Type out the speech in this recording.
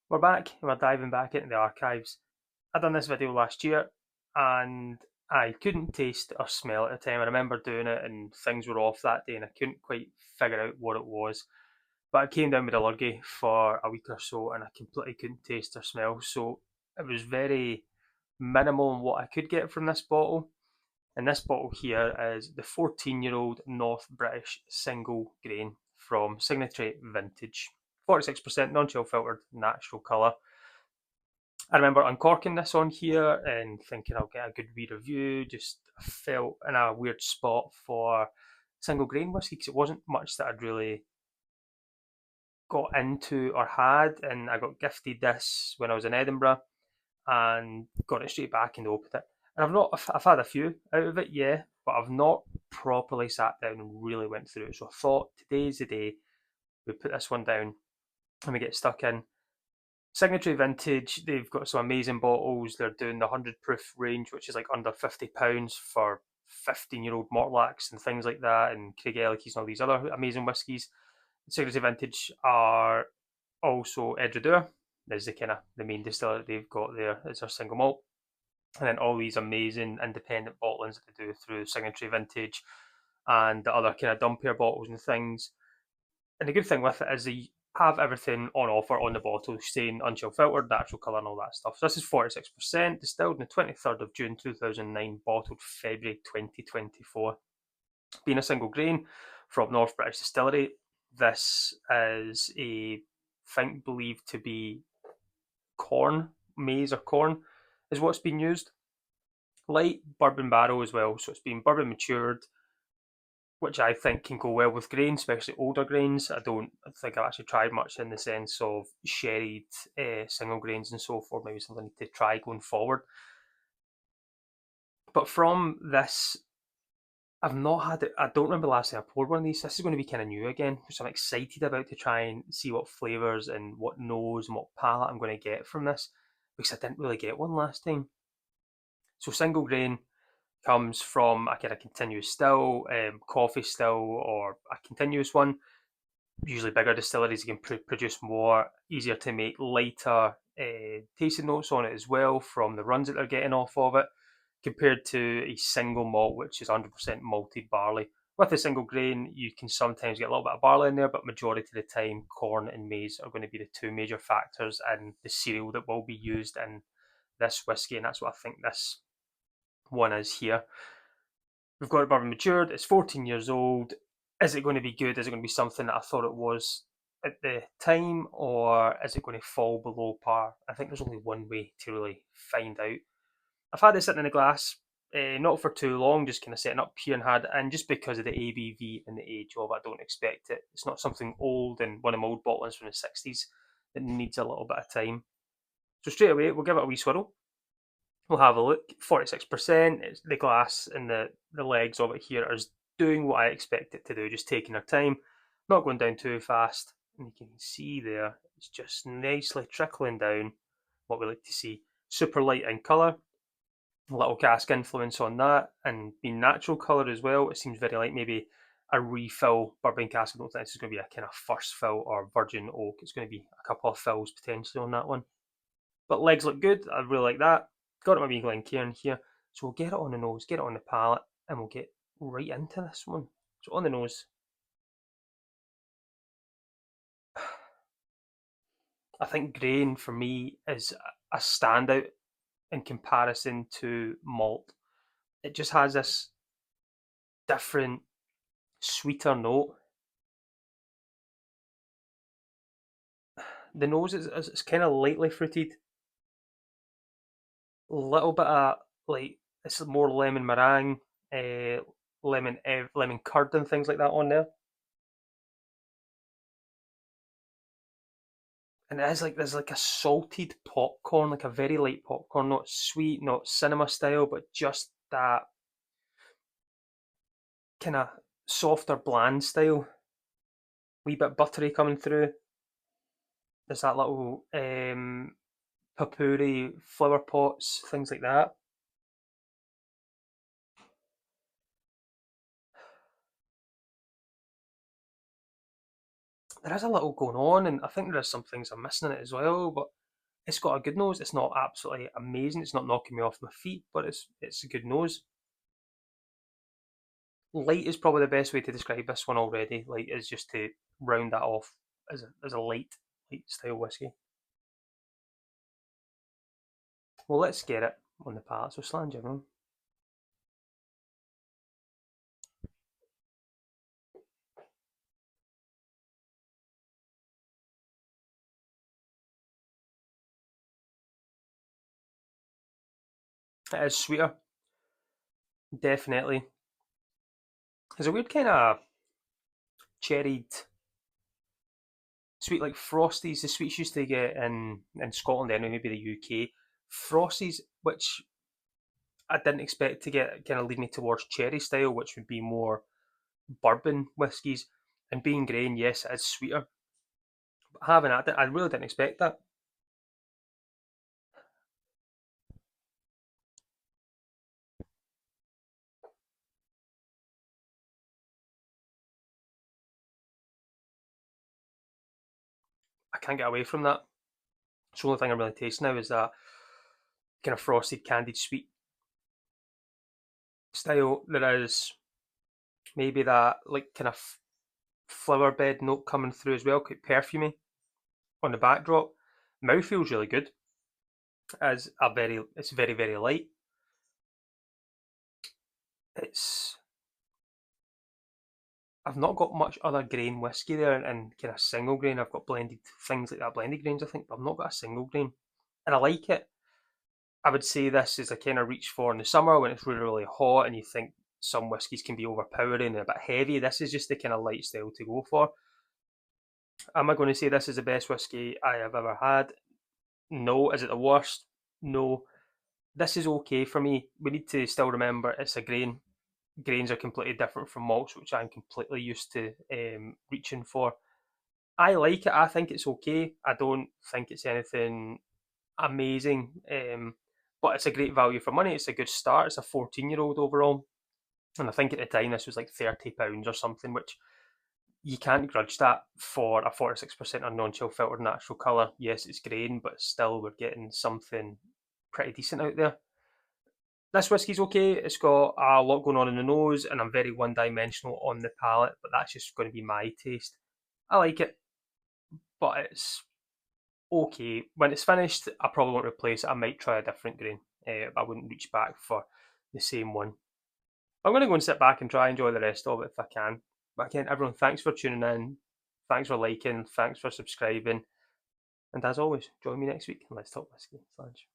We're back, we're diving back into the archives. I done this video last year and I couldn't taste or smell at the time. I remember doing it and things were off that day and I couldn't quite figure out what it was. But I came down with a lurgy for a week or so and I completely couldn't taste or smell. So it was very minimal in what I could get from this bottle. And this bottle here is the 14-year-old North British single grain from Signatory Vintage. 46% non-chill filtered natural colour. I remember uncorking this on here and thinking I'll get a good wee review. Just felt in a weird spot for single grain whiskey because it wasn't much that I'd really got into or had. And I got gifted this when I was in Edinburgh and got it straight back and opened it. And I've had a few out of it, yeah, but I've not properly sat down and really went through it. So I thought today's the day we put this one down and we get stuck in. Signatory Vintage, they've got some amazing bottles. They're doing the 100 proof range, which is like under £50 for 15-year-old Mortlachs and things like that, and Craigellachie and all these other amazing whiskies. Signatory Vintage are also Edredour, is the kind of the main distiller that they've got there as their single malt. And then all these amazing independent bottlings that they do through Signatory Vintage and the other kind of dumpier bottles and things. And the good thing with it is they have everything on offer on the bottle, saying unchill filtered, natural colour, and all that stuff. So this is 46%, distilled on the 23rd of June 2009, bottled February 2024. Being a single grain from North British Distillery, this is a think believed to be corn, maize or corn, is what's been used. Light bourbon barrel as well, so it's been bourbon matured, which I think can go well with grains, especially older grains. I don't think I've actually tried much in the sense of sherried single grains and so forth. Maybe something to try going forward. But from this, I've not had it. I don't remember the last time I poured one of these. This is going to be kind of new again, which I'm excited about to try and see what flavours and what nose and what palate I'm going to get from this because I didn't really get one last time. So single grain comes from a kind of continuous still, coffee still, or a continuous one. Usually bigger distilleries can produce more, easier to make, lighter tasting notes on it as well from the runs that they're getting off of it, compared to a single malt, which is 100% malted barley. With a single grain, you can sometimes get a little bit of barley in there, but majority of the time, corn and maize are going to be the two major factors in the cereal that will be used in this whiskey, and that's what I think this one is here. We've got it bourbon matured. It's 14 years old. Is it going to be good? Is it going to be something that I thought it was at the time, or is it going to fall below par? I think there's only one way to really find out. I've had it sitting in a glass, not for too long, just kind of setting up here and had it in, just because of the ABV and the age of it. I don't expect it. It's not something old and one of my old bottlings from the 60s that needs a little bit of time. So straight away, we'll give it a wee swirl. We'll have a look. 46%. It's the glass and the legs of it here is doing what I expect it to do, just taking their time, not going down too fast. And you can see there, it's just nicely trickling down what we like to see. Super light in colour, little cask influence on that, and being natural colour as well. It seems very like maybe a refill bourbon cask. I don't think this is going to be a kind of first fill or virgin oak. It's going to be a couple of fills potentially on that one. But legs look good. I really like that. Got it my wee Glencairn here. So we'll get it on the nose, get it on the palate, and we'll get right into this one. So on the nose, I think grain for me is a standout in comparison to malt. It just has this different, sweeter note. The nose is kind of lightly fruited, a little bit of like it's more lemon meringue, lemon curd and things like that on there. And it is like there's like a salted popcorn, like a very light popcorn, not sweet, not cinema style, but just that kind of softer, bland style. Wee bit buttery coming through. There's that little papuri flower pots, things like that. there is a little going on, and I think there is some things I'm missing in it as well. But it's got a good nose. It's not absolutely amazing. It's not knocking me off my feet, but it's a good nose. Light is probably the best way to describe this one already. Light is just to round that off as a light style whiskey. Well, let's get it on the palate. So slange everyone. It is sweeter, definitely. There's a weird kind of cherried sweet, like Frosties, the sweets used to get in Scotland, anyway, maybe the UK. Frosties, which I didn't expect to get, kind of lead me towards cherry style, which would be more bourbon whiskies. And being grain, yes, it is sweeter. But having that, I really didn't expect that. I can't get away from that. It's the only thing I'm really tasting now is that kind of frosted, candied sweet style. There is maybe that like kind of flower bed note coming through as well, quite perfumey on the backdrop. Mouth feels really good. It's very light. It's I've not got much other grain whiskey there, and kind of single grain. I've got blended things like that, blended grains, I think, but I've not got a single grain, and I like it. I would say this is a kind of reach for in the summer when it's really hot, and you think some whiskies can be overpowering and a bit heavy. This is just the kind of light style to go for. Am I going to say this is the best whiskey I have ever had? No. Is it the worst? No. This is okay for me. We need to still remember it's a grain. Grains are completely different from malts, which I'm completely used to reaching for. I like it. I think it's okay. I don't think it's anything amazing, but it's a great value for money. It's a good start. It's a 14-year-old overall, and I think at the time this was like £30 or something, which you can't grudge that for a 46% on non-chill filtered natural colour. Yes, it's grain, but still we're getting something pretty decent out there. This whiskey's okay. It's got a lot going on in the nose, and I'm very one-dimensional on the palate. But that's just going to be my taste. I like it, but it's okay. When it's finished, I probably won't replace it. I might try a different grain. I wouldn't reach back for the same one. I'm going to go and sit back and try and enjoy the rest of it if I can. But again, everyone, thanks for tuning in. Thanks for liking. Thanks for subscribing. And as always, join me next week and let's talk whiskey. Slange.